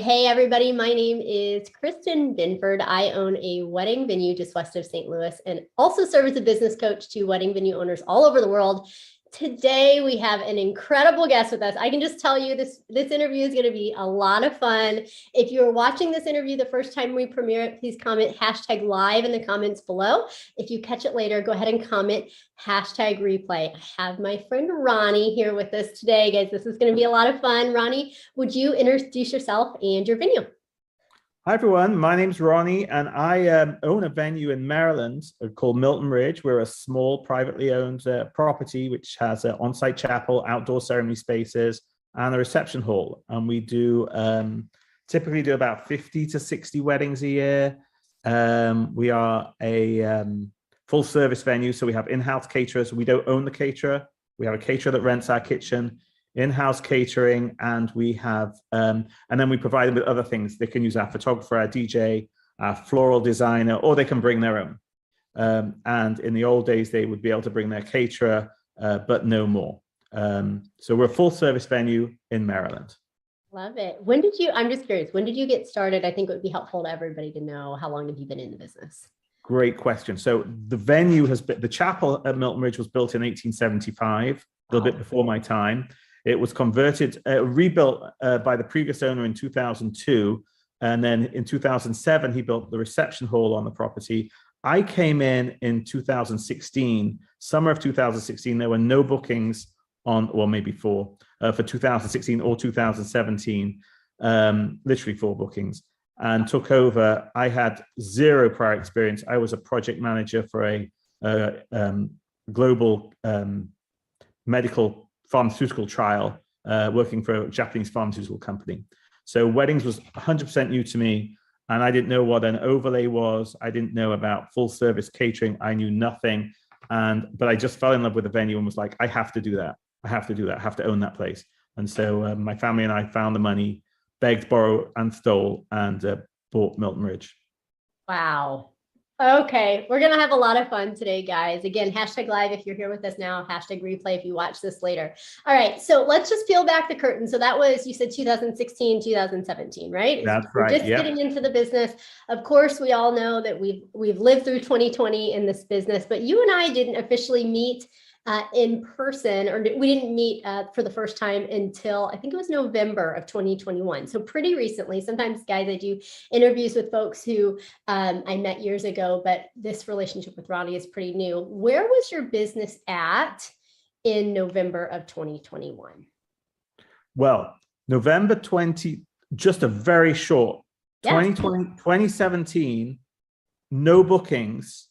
Hey, everybody. My name is Kristen Binford. I own a wedding venue just west of St. Louis and also serve as a business coach to wedding venue owners all over the world. Today, we have an incredible guest with us. I can just tell you this interview is going to be a lot of fun. If you're watching this interview the first time we premiere it, please comment #live in the comments below. If you catch it later, go ahead and comment #replay. I have my friend Ronnie here with us today, guys. This is going to be a lot of fun. Ronnie, would you introduce yourself and your venue? Hi, everyone. My name's Ronnie, and I own a venue in Maryland called Milton Ridge. We're a small, privately owned property which has an on-site chapel, outdoor ceremony spaces, and a reception hall. And we do typically do about 50 to 60 weddings a year. We are a full-service venue, so we have in-house caterers. We don't own the caterer. We have a caterer that rents our kitchen, in-house catering, and we have, and then we provide them with other things. They can use our photographer, our DJ, our floral designer, or they can bring their own. And in the old days, they would be able to bring their caterer, but no more. So we're a full-service venue in Maryland. Love it. When did you, I'm just curious, when did you get started? I think it would be helpful to everybody to know, how long have you been in the business? Great question. So the venue has been, the chapel at Milton Ridge was built in 1875, a little bit before my time. It was converted, rebuilt by the previous owner in 2002. And then in 2007, he built the reception hall on the property. I came in 2016, summer of 2016. There were no bookings on, well, maybe four, for 2016 or 2017, literally 4 bookings, and took over. I had 0 prior experience. I was a project manager for a global medical pharmaceutical trial, working for a Japanese pharmaceutical company. So weddings was 100% new to me, and I didn't know what an overlay was. I didn't know about full service catering. I knew nothing, but I just fell in love with the venue and was like, I have to do that. I have to do that. I have to own that place. And so my family and I found the money, begged, borrowed, and stole, and bought Milton Ridge. Wow. Okay, we're gonna have a lot of fun today, guys. Again, #live if you're here with us now, #replay if you watch this later. All right, so let's just peel back the curtain. So that was, you said 2016, 2017, right? That's we're right. Just getting into the business. Of course, we all know that we've lived through 2020 in this business, but you and I didn't officially meet in person, or we didn't meet for the first time until I think it was November of 2021. So pretty recently. Sometimes, guys, I do interviews with folks who I met years ago, but this relationship with Ronnie is pretty new. Where was your business at in November of 2021? Well, November 20, just a very short, 2020, 2017, no bookings.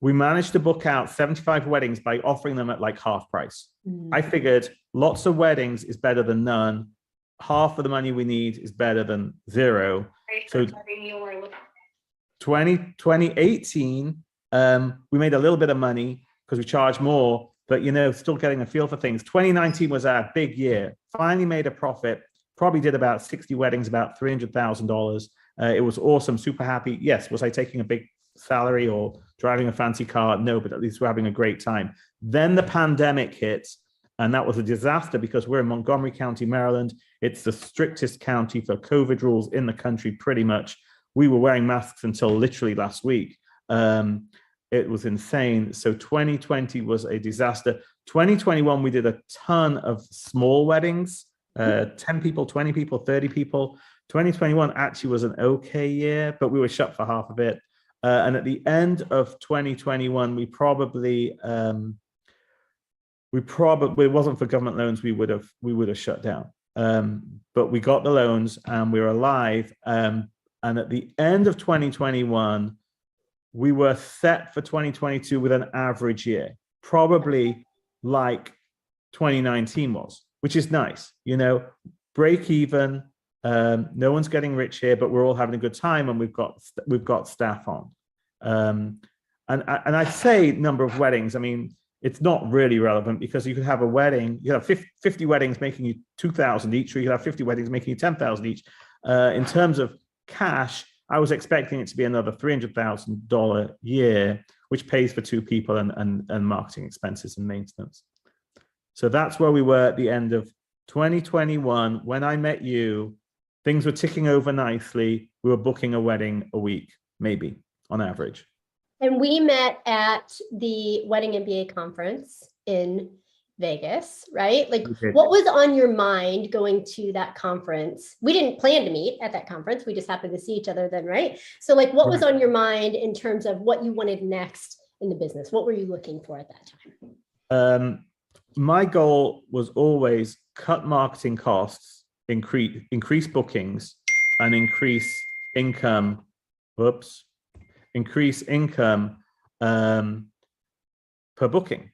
We managed to book out 75 weddings by offering them at like half price. I figured lots of weddings is better than none. Half of the money we need is better than 0. So 2018, we made a little bit of money because we charged more, but still getting a feel for things. 2019 was our big year. Finally made a profit. Probably did about 60 weddings, about $300,000. It was awesome, super happy. Yes, was I taking a big salary or driving a fancy car? No, but at least we're having a great time. Then the pandemic hit, and that was a disaster because we're in Montgomery County, Maryland. It's the strictest county for COVID rules in the country, pretty much. We were wearing masks until literally last week. It was insane. So 2020 was a disaster. 2021, we did a ton of small weddings, 10 people, 20 people, 30 people. 2021 actually was an okay year, but we were shut for half of it. And at the end of 2021, it wasn't for government loans, we would have shut down. But we got the loans and we were alive. And at the end of 2021, we were set for 2022 with an average year, probably like 2019 was, which is nice, break even. No one's getting rich here, but we're all having a good time, and we've got staff on. And I say number of weddings. I mean, it's not really relevant because you could have a wedding, you have 50 weddings making you 2,000 each, or you could have 50 weddings making you 10,000 each. In terms of cash, I was expecting it to be another $300,000 year, which pays for 2 people and marketing expenses and maintenance. So that's where we were at the end of 2021 when I met you. things were ticking over nicely. We were booking a wedding a week, maybe on average. And we met at the Wedding MBA conference in Vegas, right? Like, what was on your mind going to that conference? We didn't plan to meet at that conference. We just happened to see each other then, right? So like, what was on your mind in terms of what you wanted next in the business? What were you looking for at that time? My goal was always cut marketing costs, increase bookings, and increase income. Increase income per booking.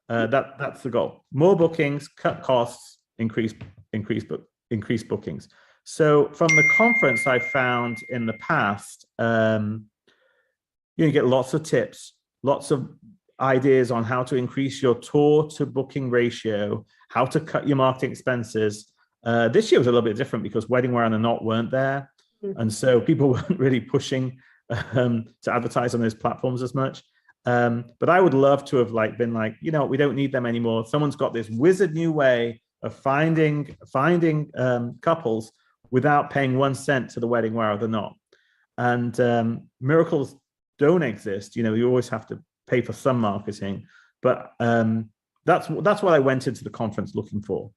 That's the goal. More bookings, cut costs, increase bookings. So from the conference, I found in the past, you get lots of tips, lots of ideas on how to increase your tour to booking ratio, how to cut your marketing expenses. This year was a little bit different because Wedding Wear and the Knot weren't there. And so people weren't really pushing to advertise on those platforms as much. But I would love to have been like, we don't need them anymore. Someone's got this wizard new way of finding couples without paying 1 cent to the Wedding Wear or the Knot. And miracles don't exist. You always have to pay for some marketing. But that's what I went into the conference looking for.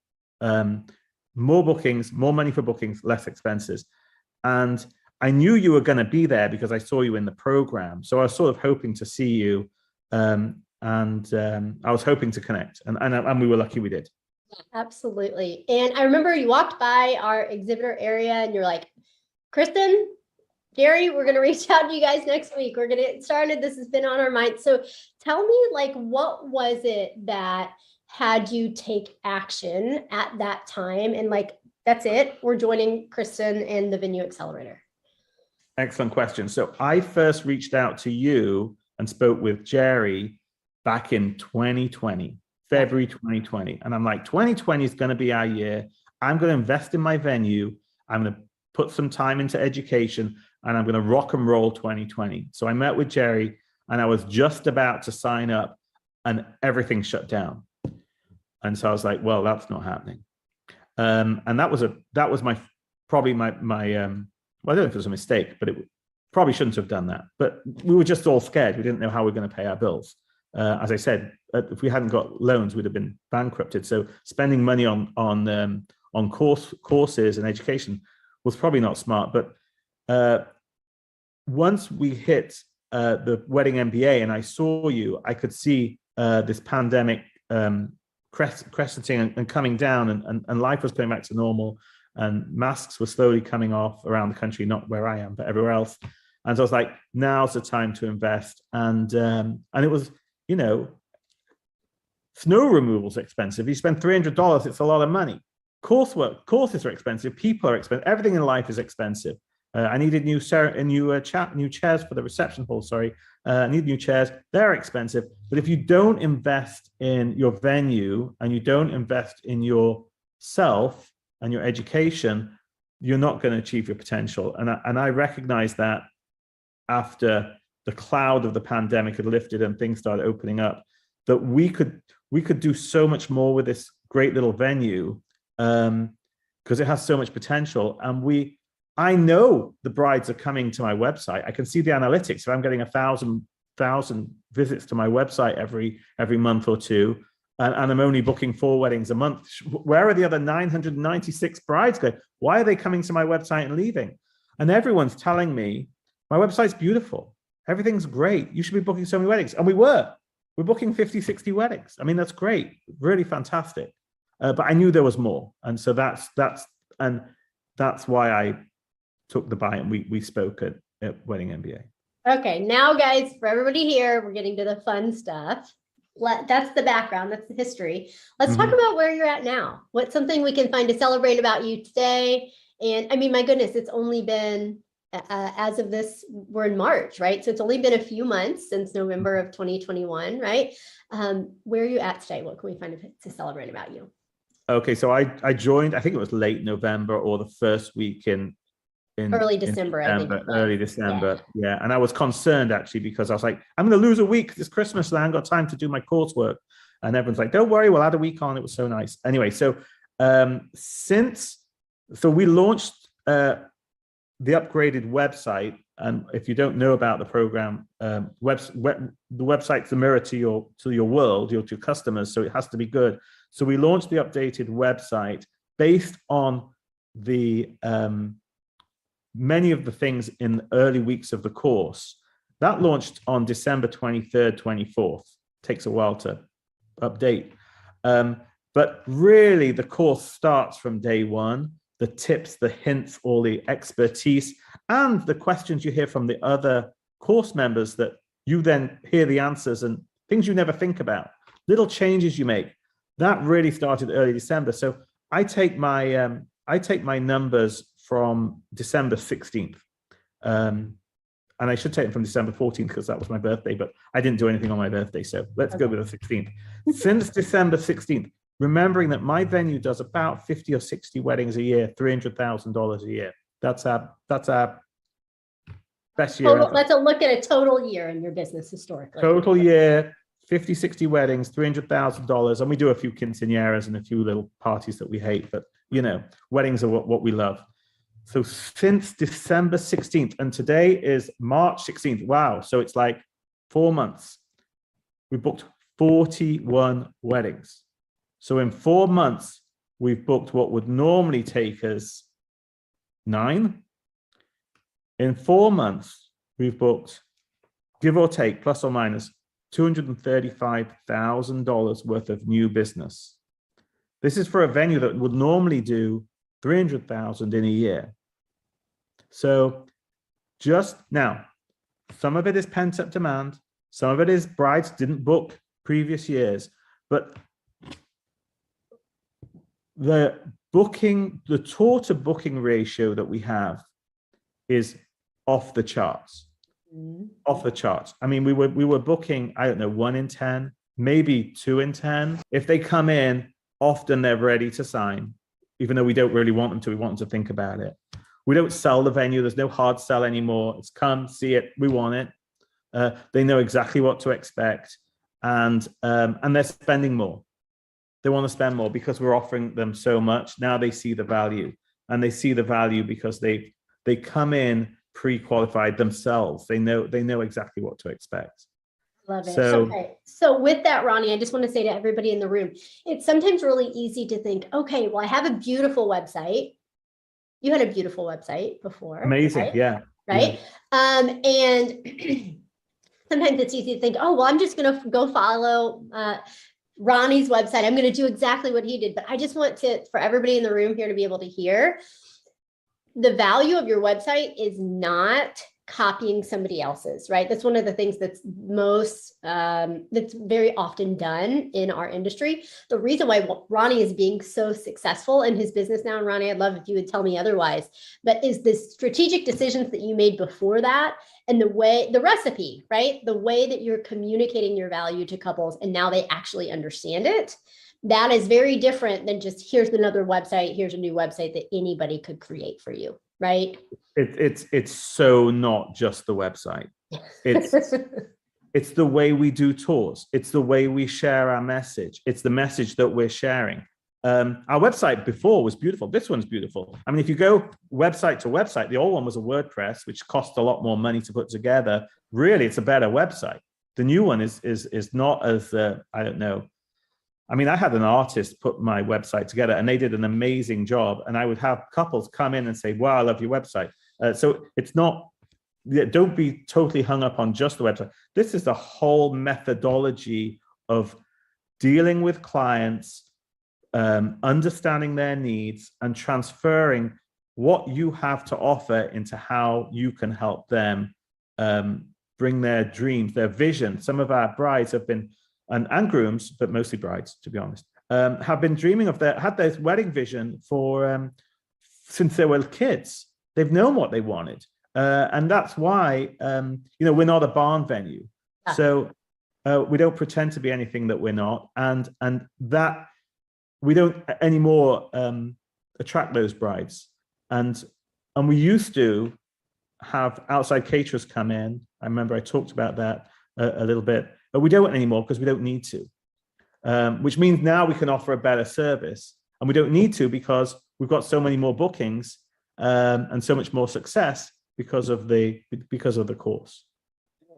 More bookings, more money for bookings, less expenses. And I knew you were going to be there because I saw you in the program. So I was sort of hoping to see you, and I was hoping to connect, and we were lucky we did. Absolutely. And I remember you walked by our exhibitor area and you're like, Kristen, Gary, we're going to reach out to you guys next week. We're going to get started. This has been on our mind. So tell me, what was it that had you take action at that time? And that's it, we're joining Kristen and the Venue Accelerator. Excellent question. So I first reached out to you and spoke with Jerry back in 2020, February 2020. And I'm like, 2020 is going to be our year. I'm going to invest in my venue. I'm going to put some time into education, and I'm going to rock and roll 2020. So I met with Jerry, and I was just about to sign up, and everything shut down. And so I was like, well, that's not happening. And that was probably my well, I don't know if it was a mistake, but it probably shouldn't have done that. But we were just all scared. We didn't know how we were going to pay our bills. As I said, if we hadn't got loans, we'd have been bankrupted. So spending money on courses and education was probably not smart. But once we hit the Wedding MBA and I saw you, I could see this pandemic crescenting and coming down, and life was going back to normal. And masks were slowly coming off around the country, not where I am, but everywhere else. And so I was like, now's the time to invest. And it was, snow removal's expensive. You spend $300, it's a lot of money. Courses are expensive. People are expensive. Everything in life is expensive. I needed new chairs for the reception hall. Sorry, I need new chairs. They're expensive. But if you don't invest in your venue and you don't invest in yourself and your education, you're not going to achieve your potential. And I recognize that after the cloud of the pandemic had lifted and things started opening up, that we could do so much more with this great little venue, because it has so much potential. And I know the brides are coming to my website. I can see the analytics. If I'm getting 1,000 visits to my website every month or two, and I'm only booking 4 weddings a month, where are the other 996 brides going? Why are they coming to my website and leaving? And everyone's telling me, my website's beautiful. Everything's great. You should be booking so many weddings. And we're booking 50, 60 weddings. I mean, that's great. Really fantastic. But I knew there was more. And so that's why I took the bite, and we spoke at Wedding MBA. Okay, now guys, for everybody here, we're getting to the fun stuff. That's the background, that's the history. Let's talk about where you're at now. What's something we can find to celebrate about you today? And I mean, my goodness, it's only been, as of this, we're in March, right? So it's only been a few months since November of 2021, right? Where are you at today? What can we find to celebrate about you? Okay, so I joined, I think it was late November or the first week in early December, I think. Early December, yeah. And I was concerned actually, because I was like, I'm going to lose a week this Christmas and I haven't got time to do my coursework. And everyone's like, don't worry, we'll add a week on. It was so nice. Anyway, so we launched the upgraded website, and if you don't know about the program, the website's the mirror to your world, to your customers, so it has to be good. So we launched the updated website based on the many of the things in the early weeks of the course. That launched on December 23rd, 24th. Takes a while to update. But really, the course starts from day one. The tips, the hints, all the expertise, and the questions you hear from the other course members that you then hear the answers and things you never think about, little changes you make. That really started early December. So I take my numbers from December 16th. And I should take them from December 14th because that was my birthday, but I didn't do anything on my birthday. So let's go with the 16th. Since December 16th, remembering that my venue does about 50 or 60 weddings a year, $300,000 a year. That's our best year. Let's look at a total year in your business historically. Total year, 50, 60 weddings, $300,000. And we do a few quinceañeras and a few little parties that we hate, but you know, weddings are what we love. So since December 16th, and today is March 16th. Wow. So it's like 4 months. We booked 41 weddings. So in 4 months, we've booked what would normally take us 9. In 4 months, we've booked, give or take, plus or minus, $235,000 worth of new business. This is for a venue that would normally do 300,000 in a year. So just now, some of it is pent-up demand. Some of it is brides didn't book previous years, but the tour to booking ratio that we have is off the charts. Off the charts. I mean, we were booking, I don't know, 1 in 10, maybe 2 in 10. If they come in, often they're ready to sign, even though we don't really want them to. We want them to think about it. We don't sell the venue. There's no hard sell anymore. It's come, see it, we want it. They know exactly what to expect, and they're spending more. They want to spend more because we're offering them so much. Now they see the value, and they see the value because they come in pre-qualified themselves. They know exactly what to expect. Love it. Okay. So with that, Ronnie, I just want to say to everybody in the room, it's sometimes really easy to think, okay, well, I have a beautiful website. You had a beautiful website before. Amazing. Right? Yeah. Right. Yeah. And sometimes it's easy to think, oh, well, I'm just going to go follow Ronnie's website. I'm going to do exactly what he did. But I just want for everybody in the room here to be able to hear the value of your website is not copying somebody else's, right? That's one of the things that's that's very often done in our industry. The reason why Ronnie is being so successful in his business now, and Ronnie, I'd love if you would tell me otherwise, but is the strategic decisions that you made before that, and the recipe, right? The way that you're communicating your value to couples, and now they actually understand it. That is very different than just, here's another website, here's a new website that anybody could create for you, right? It's so not just the website. It's the way we do tours. It's the way we share our message. It's the message that we're sharing. Our website before was beautiful. This one's beautiful. I mean, if you go website to website, the old one was a WordPress, which cost a lot more money to put together. Really, it's a better website. The new one is not as, I don't know. I mean, I had an artist put my website together and they did an amazing job. And I would have couples come in and say, wow, I love your website. So it's not, don't be totally hung up on just the website. This is the whole methodology of dealing with clients, understanding their needs, and transferring what you have to offer into how you can help them bring their dreams, their vision. Some of our brides have been, and grooms, but mostly brides, to be honest, have been dreaming of had their wedding vision for since they were kids. They've known what they wanted, and that's why we're not a barn venue, so we don't pretend to be anything that we're not, and that we don't anymore attract those brides, and we used to have outside caterers come in. I remember I talked about that a little bit. But we don't anymore because we don't need to, which means now we can offer a better service, and we don't need to because we've got so many more bookings, and so much more success because of the course.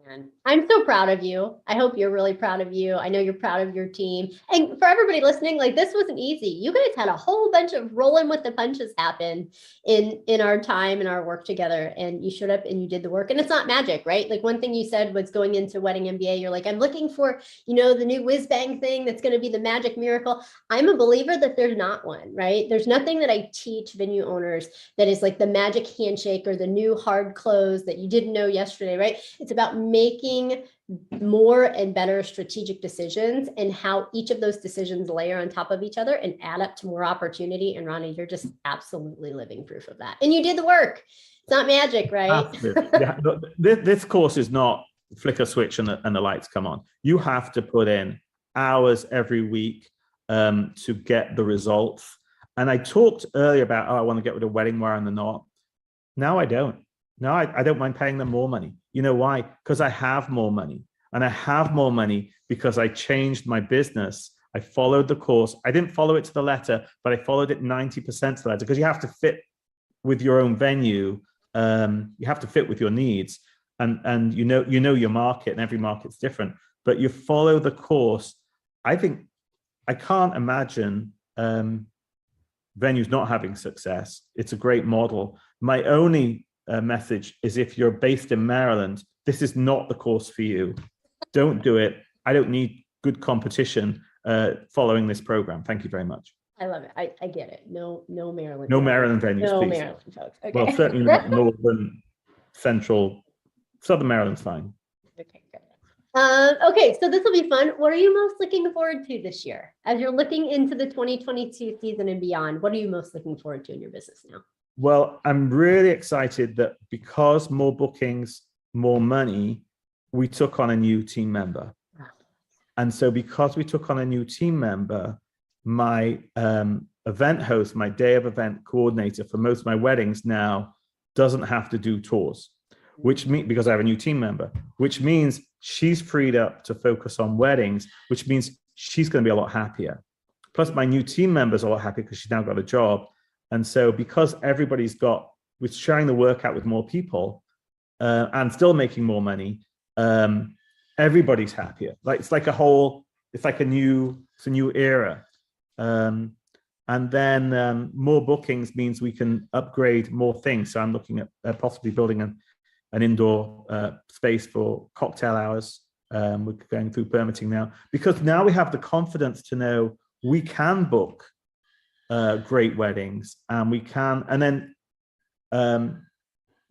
Man, I'm so proud of you. I hope you're really proud of you. I know you're proud of your team. And for everybody listening, like, this wasn't easy. You guys had a whole bunch of rolling with the punches happen in our time and our work together. And you showed up and you did the work. And it's not magic, right? Like, one thing you said was going into Wedding MBA, you're like, I'm looking for, the new whiz bang thing that's going to be the magic miracle. I'm a believer that there's not one, right? There's nothing that I teach venue owners that is like the magic handshake or the new hard close that you didn't know yesterday, right? It's about making more and better strategic decisions and how each of those decisions layer on top of each other and add up to more opportunity. And Ronnie, you're just absolutely living proof of that. And you did the work. It's not magic, right? Absolutely. Yeah, this course is not flick a switch and the lights come on. You have to put in hours every week to get the results. And I talked earlier about, I want to get rid of wedding wear and the knot. Now I don't. Now I don't mind paying them more money. You know why? Because I have more money. And I have more money because I changed my business. I followed the course. I didn't follow it to the letter, but I followed it 90% to the letter, because you have to fit with your own venue. You have to fit with your needs. And you know your market, and every market's different. But you follow the course. I can't imagine venues not having success. It's a great model. My only message is, if you're based in Maryland, this is not the course for you. Don't do it. I don't need good competition following this program. Thank you very much. I love it. I get it. No Maryland. No Maryland venues, no please. Maryland folks. Okay. Well, certainly not northern, central, southern Maryland's fine. Okay, good. Okay, so this will be fun. What are you most looking forward to this year? As you're looking into the 2022 season and beyond, what are you most looking forward to in your business now? Well, I'm really excited that because more bookings, more money, we took on a new team member. Wow. And so because we took on a new team member, my event host, my day of event coordinator for most of my weddings now doesn't have to do tours, which means, because I have a new team member, which means she's freed up to focus on weddings, which means she's going to be a lot happier. Plus my new team member's a lot happier because she's now got a job. And so because we're sharing the work out with more people and still making more money, everybody's happier. Like, it's like a new era. And then more bookings means we can upgrade more things. So I'm looking at possibly building an indoor space for cocktail hours. We're going through permitting now, because now we have the confidence to know we can book great weddings, and we can. And then,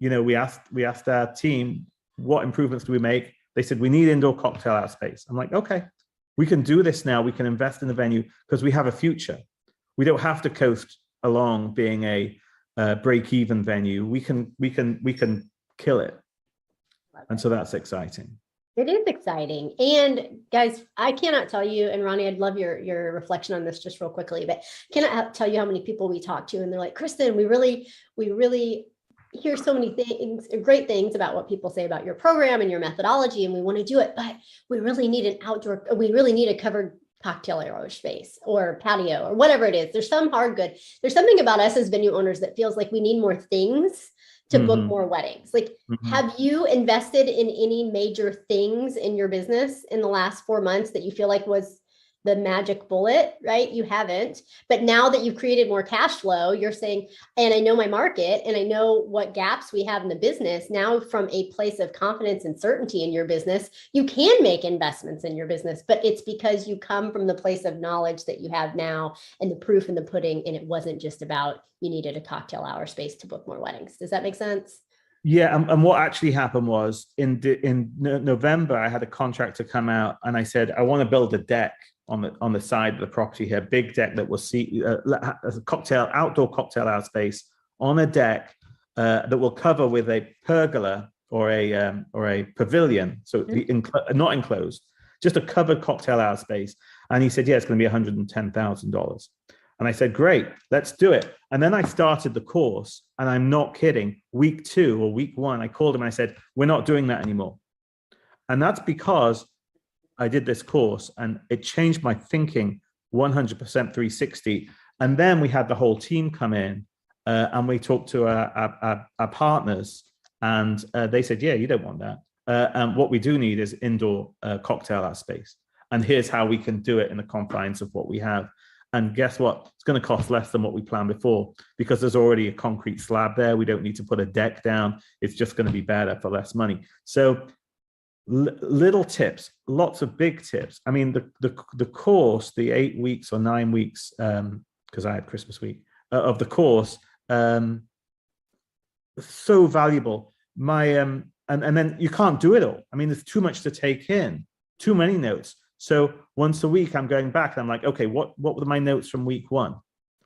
we asked our team, what improvements do we make? They said, we need indoor cocktail hour space. I'm like, okay, we can do this now. We can invest in the venue because we have a future. We don't have to coast along being a break-even venue. We can kill it. And so that's exciting. It is exciting. And guys, I cannot tell you, and Ronnie, I'd love your reflection on this just real quickly, but cannot tell you how many people we talk to and they're like, Kristen, we really hear so many things, great things about what people say about your program and your methodology, and we want to do it, but we really need we really need a covered cocktail hour space or patio or whatever it is. There's some hard good. There's something about us as venue owners that feels like we need more things to book more weddings. Like, have you invested in any major things in your business in the last 4 months that you feel like was the magic bullet, right? You haven't, but now that you've created more cash flow, you're saying, and I know my market and I know what gaps we have in the business. Now, from a place of confidence and certainty in your business, you can make investments in your business, but it's because you come from the place of knowledge that you have now and the proof in the pudding. And it wasn't just about, you needed a cocktail hour space to book more weddings. Does that make sense? Yeah, and what actually happened was in November, I had a contractor come out and I said, I want to build a deck on the side of the property here, big deck that will see a outdoor cocktail hour space on a deck that will cover with a pergola or a pavilion, so not enclosed, just a covered cocktail hour space. And he said, yeah, it's going to be $110,000. And I said, great, let's do it. And then I started the course, and I'm not kidding. Week 2 or week 1, I called him and I said, we're not doing that anymore. And that's because I did this course and it changed my thinking 100% 360. And then we had the whole team come in and we talked to our partners, and they said, yeah, you don't want that. And what we do need is indoor cocktail hour space. And here's how we can do it in the confines of what we have. And guess what? It's going to cost less than what we planned before, because there's already a concrete slab there. We don't need to put a deck down. It's just going to be better for less money. So little tips, lots of big tips. I mean, the course, the 8 weeks or 9 weeks, because I had Christmas week of the course, so valuable. And then you can't do it all. I mean, there's too much to take in, too many notes. So once a week, I'm going back and I'm like, okay, what were my notes from week 1?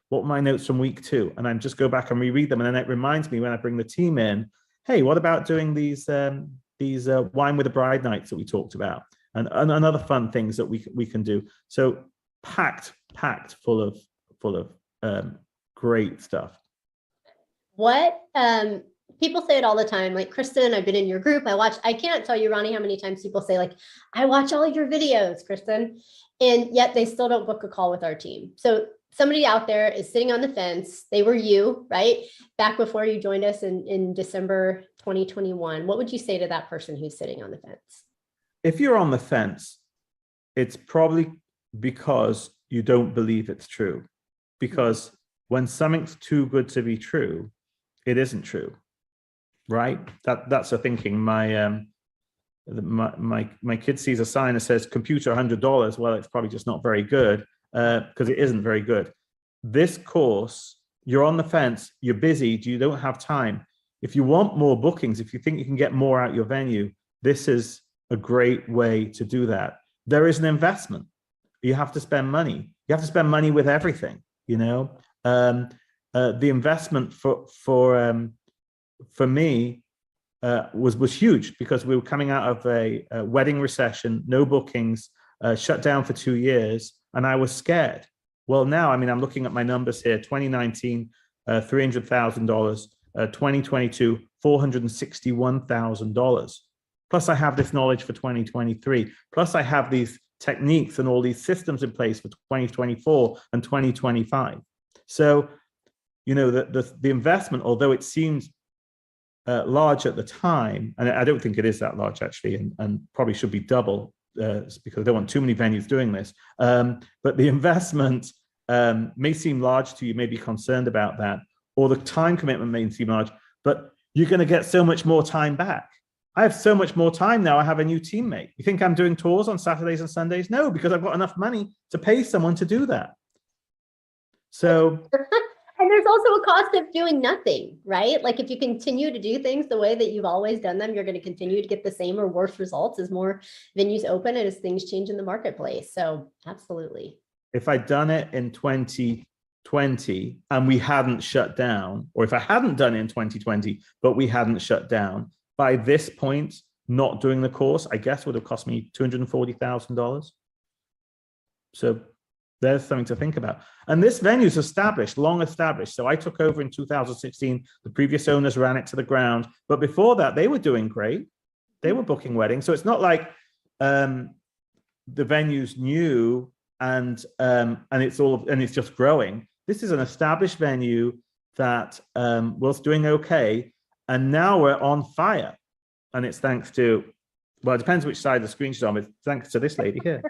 What were my notes from week 2? And I just go back and reread them. And then it reminds me when I bring the team in, hey, what about doing these wine with a bride nights that we talked about, and other fun things that we can do. So packed full of great stuff. What people say it all the time, like, Kristen, I've been in your group. I can't tell you, Ronnie, how many times people say, like, I watch all your videos, Kristen, and yet they still don't book a call with our team. So somebody out there is sitting on the fence. They were you, right? Back before you joined us in December 2021. What would you say to that person who's sitting on the fence? If you're on the fence, it's probably because you don't believe it's true. Because when something's too good to be true, it isn't true, right? That's the thinking. My kid sees a sign that says computer $100. Well, it's probably just not very good, because it isn't very good. This course, you're on the fence, you're busy, you don't have time. If you want more bookings, if you think you can get more out your venue, this is a great way to do that. There is an investment. You have to spend money. You have to spend money with everything, you know. The investment for me was huge, because we were coming out of a wedding recession, no bookings, shut down for 2 years, and I was scared. Well, now, I mean, I'm looking at my numbers here. 2019, $300,000. 2022, $461,000. Plus, I have this knowledge for 2023. Plus, I have these techniques and all these systems in place for 2024 and 2025. So, you know, the investment, although it seems large at the time, and I don't think it is that large actually, and probably should be double, because I don't want too many venues doing this. But the investment may seem large to you, may be concerned about that, or the time commitment may seem large, but you're going to get so much more time back. I have so much more time now. I have a new teammate. You think I'm doing tours on Saturdays and Sundays? No, because I've got enough money to pay someone to do that. So, and there's also a cost of doing nothing, right? Like, if you continue to do things the way that you've always done them, you're going to continue to get the same or worse results as more venues open and as things change in the marketplace. So absolutely. If I'd done it in 2020 and we hadn't shut down, or if I hadn't done it in 2020, but we hadn't shut down, by this point, not doing the course, I guess would have cost me $240,000. So there's something to think about. And this venue's established, long established. So I took over in 2016. The previous owners ran it to the ground. But before that, they were doing great. They were booking weddings. So it's not like the venue's new and it's just growing. This is an established venue that was doing okay. And now we're on fire. And it's thanks to, well, it depends which side of the screen she's on, but thanks to this lady here.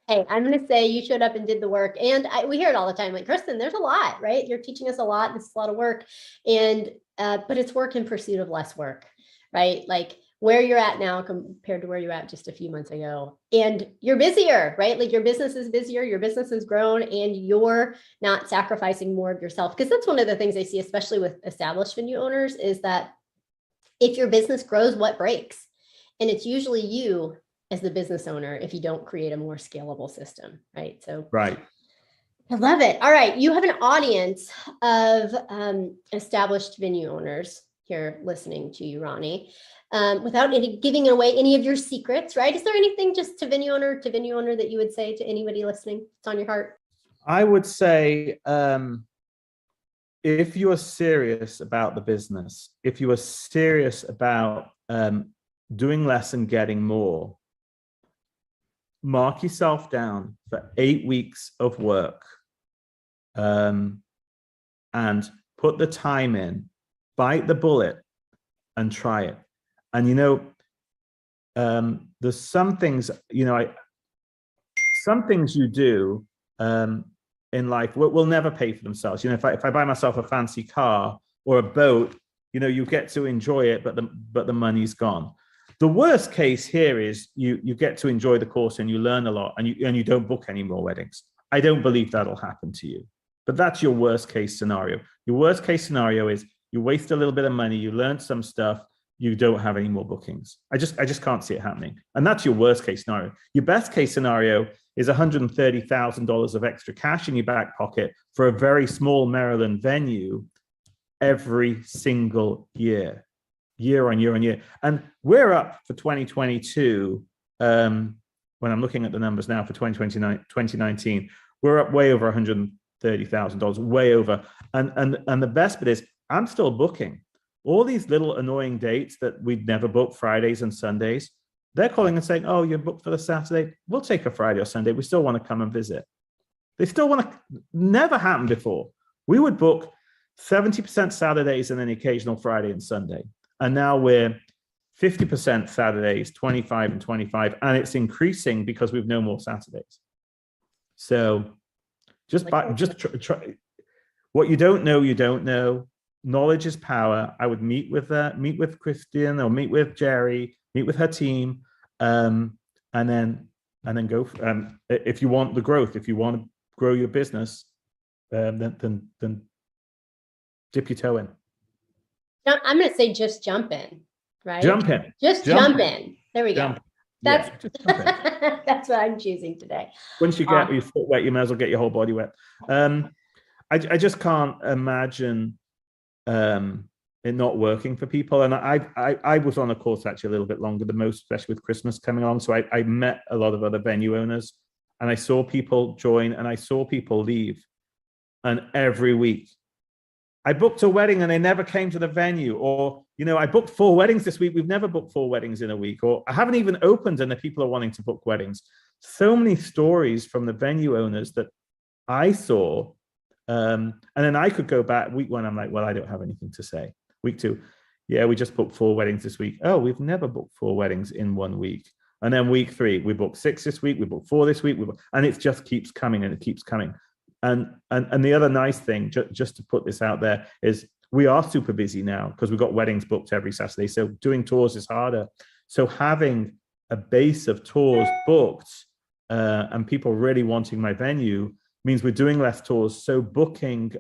Hey, I'm going to say you showed up and did the work. And we hear it all the time, like, Kristen, there's a lot, right? You're teaching us a lot. This is a lot of work. And, but it's work in pursuit of less work, right? Like, where you're at now compared to where you were at just a few months ago. And you're busier, right? Like, your business is busier, your business has grown, and you're not sacrificing more of yourself. Because that's one of the things I see, especially with established venue owners, is that if your business grows, what breaks? And it's usually you as the business owner if you don't create a more scalable system, right? So right. I love it. All right. You have an audience of established venue owners here listening to you, Ronnie. Without giving away any of your secrets, right? Is there anything just to venue owner that you would say to anybody listening? It's on your heart. I would say, if you are serious about the business, if you are serious about doing less and getting more, mark yourself down for 8 weeks of work, and put the time in, bite the bullet, and try it. And there's some things, some things you do in life will never pay for themselves. If I buy myself a fancy car or a boat, you get to enjoy it, but the money's gone. The worst case here is you get to enjoy the course and you learn a lot, and you don't book any more weddings. I don't believe that'll happen to you, but that's your worst case scenario. Your worst case scenario is you waste a little bit of money, you learn some stuff, you don't have any more bookings. I just can't see it happening. And that's your worst case scenario. Your best case scenario is $130,000 of extra cash in your back pocket for a very small Maryland venue every single year on year on year. And we're up for 2022. When I'm looking at the numbers now for 2019, we're up way over $130,000, way over. And the best bit is I'm still booking. All these little annoying dates that we'd never book, Fridays and Sundays, they're calling and saying, oh, you're booked for the Saturday. We'll take a Friday or Sunday. We still want to come and visit. They still want to, never happened before. We would book 70% Saturdays and an occasional Friday and Sunday. And now we're 50% Saturdays, 25 and 25. And it's increasing because we've no more Saturdays. So try. What you don't know, you don't know. Knowledge is power. I would meet with Christian or meet with Jerry, meet with her team, and then go. If you want the growth, if you want to grow your business, then dip your toe in. I'm going to say just jump in, right? Jump in. Just jump in. There we go. That's that's what I'm choosing today. Once you get your foot wet, you may as well get your whole body wet. I just can't imagine it not working for people. And I was on a course actually a little bit longer than most, especially with Christmas coming on. So I met a lot of other venue owners, and I saw people join and I saw people leave. And every week I booked a wedding and they never came to the venue. Or, I booked 4 weddings this week. We've never booked 4 weddings in a week. Or I haven't even opened and the people are wanting to book weddings. So many stories from the venue owners that I saw. And then I could go back week 1. I'm like, well, I don't have anything to say. Week 2, yeah, we just booked 4 weddings this week. Oh, we've never booked 4 weddings in 1 week. And then week 3, we booked 6 this week. We booked 4 this week. And it just keeps coming and it keeps coming. And the other nice thing, just to put this out there, is we are super busy now because we've got weddings booked every Saturday. So doing tours is harder. So having a base of tours booked and people really wanting my venue means we're doing less tours. So booking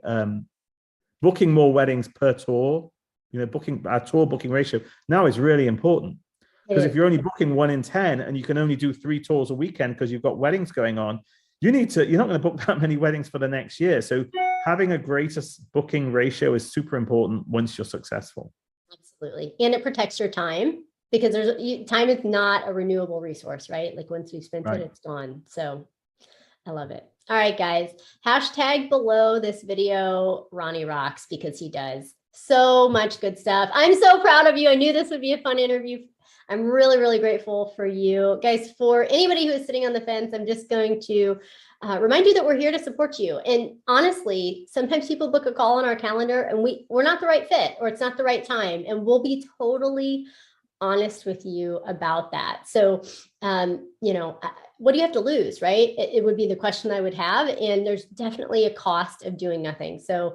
more weddings per tour, booking our tour booking ratio now is really important. Because if you're only booking 1 in 10 and you can only do 3 tours a weekend because you've got weddings going on, you're not going to book that many weddings for the next year. So having a greater booking ratio is super important once you're successful. Absolutely. And it protects your time, because time is not a renewable resource, right? Like once we've spent it, it's gone. So I love it. All right, guys, hashtag below this video, Ronnie rocks, because he does so much good stuff. I'm so proud of you. I knew this would be a fun interview. I'm really, really grateful for you guys. For anybody who is sitting on the fence, I'm just going to remind you that we're here to support you. And honestly, sometimes people book a call on our calendar and we're not the right fit, or it's not the right time. And we'll be totally honest with you about that. So, what do you have to lose, right? It would be the question I would have. And there's definitely a cost of doing nothing. So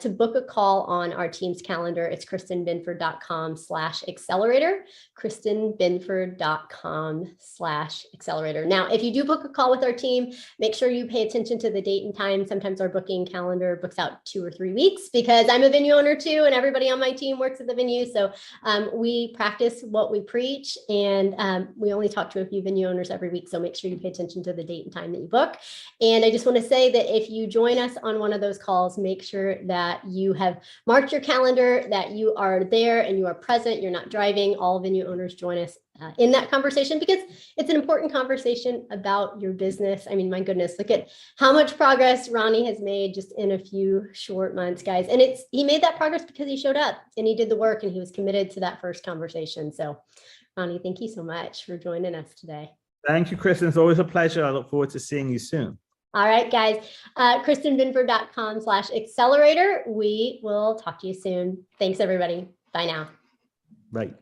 to book a call on our team's calendar, it's KristenBinford.com/accelerator, KristenBinford.com/accelerator. Now, if you do book a call with our team, make sure you pay attention to the date and time. Sometimes our booking calendar books out 2 or 3 weeks, because I'm a venue owner too, and everybody on my team works at the venue. So we practice what we preach, and we only talk to a few venue owners every week. So make sure you pay attention to the date and time that you book. And I just want to say that if you join us on one of those calls, make sure that you have marked your calendar, that you are there and you are present. You're not driving. All venue owners join us in that conversation, because it's an important conversation about your business. I mean, my goodness, look at how much progress Ronnie has made just in a few short months, guys. And he made that progress because he showed up and he did the work and he was committed to that first conversation. So Ronnie, thank you so much for joining us today. Thank you, Kristen. It's always a pleasure. I look forward to seeing you soon. All right, guys. KristenBinford.com/accelerator. We will talk to you soon. Thanks, everybody. Bye now. Right.